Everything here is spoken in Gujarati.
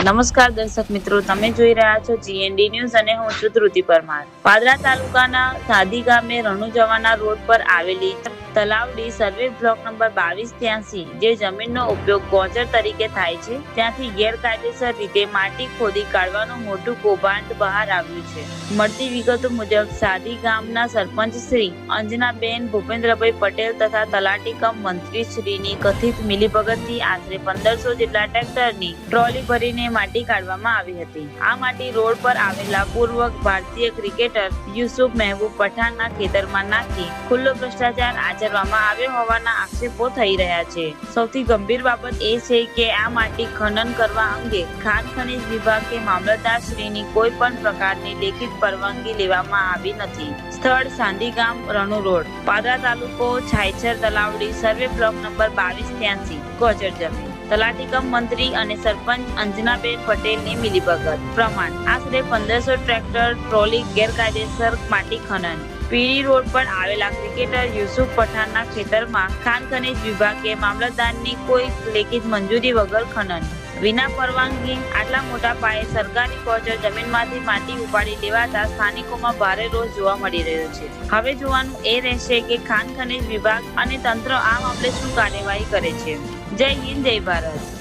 નમસ્કાર દર્શક મિત્રો, તમે જોઈ રહ્યા છો GND ન્યૂઝ અને હું છું ધ્રુતિ પરમાર. પાદરા તાલુકાના સાદી ગામે રણુ જવાના રોડ પર આવેલી તલાવડી સર્વે બ્લોક નંબર 2283 જે જમીનનો ઉપયોગ ગોચર તરીકે થાય છે ત્યાંથી ગેરકાયદેસર રીતે માટી ખોદી કાઢવાનું મોટું કૌભાંડ બહાર આવ્યું છે. મળતી વિગતો મુજબ સાદી ગામના સરપંચ શ્રી અંજનાબેન ભૂપેન્દ્રભાઈ પટેલ તથા તલાટી કમ મંત્રી શ્રીની કથિત મિલીભગતથી આશરે 1500 જેટલા ટ્રેક્ટરની ટ્રોલી ભરીને માટી કાઢવામાં આવી હતી. આ માટી રોડ પર આવેલા પૂર્વ ભારતીય ક્રિકેટર યુસુફ મહેબૂબ પઠાણના ખેતરમાં નાખી ખુલ્લો ભ્રષ્ટાચાર આચરવામાં આવ્યો હોવાના આક્ષેપો થઈ રહ્યા છે. સૌથી ગંભીર બાબત એ છે કે આ માટી ખનન કરવા અંગે ખાણ ખનીજ વિભાગ કે મામલતદાર શ્રીની કોઈ પણ પ્રકારની લેખિત પરવાનગી લેવામાં આવી નથી. સ્થળ સાંદી ગામ, રણુ રોડ, પાદરા તાલુકો, છાયછર તલાવડી, સર્વે બ્લોક નંબર 2283, ગોચર જમીન. તલાટી કમ મંત્રી અને સરપંચ અંજનાબેન પટેલની મિલીભગત પ્રમાણ આશરે 1500 ટ્રેક્ટર ટ્રોલી ગેરકાયદેસર માટી ખનન. પીડી રોડ પર આવેલા ક્રિકેટર યુસુફ પઠાણના ખેતરમાં ખાણ ખનીજ વિભાગ કે મામલતદારની કોઈ લેખિત મંજૂરી વગર ખનન. વિના પરવાનગી આટલા મોટા પાયે સરકારી ગોચર જમીનમાંથી માટી ઉપાડી લેવાતા સ્થાનિકોમાં ભારે રોષ જોવા મળી રહ્યો છે. હવે જોવાનું એ રહેશે કે ખાણ ખનીજ વિભાગ અને તંત્ર આ મામલે શું કાર્યવાહી કરે છે. જય હિન્દ, જય ભારત.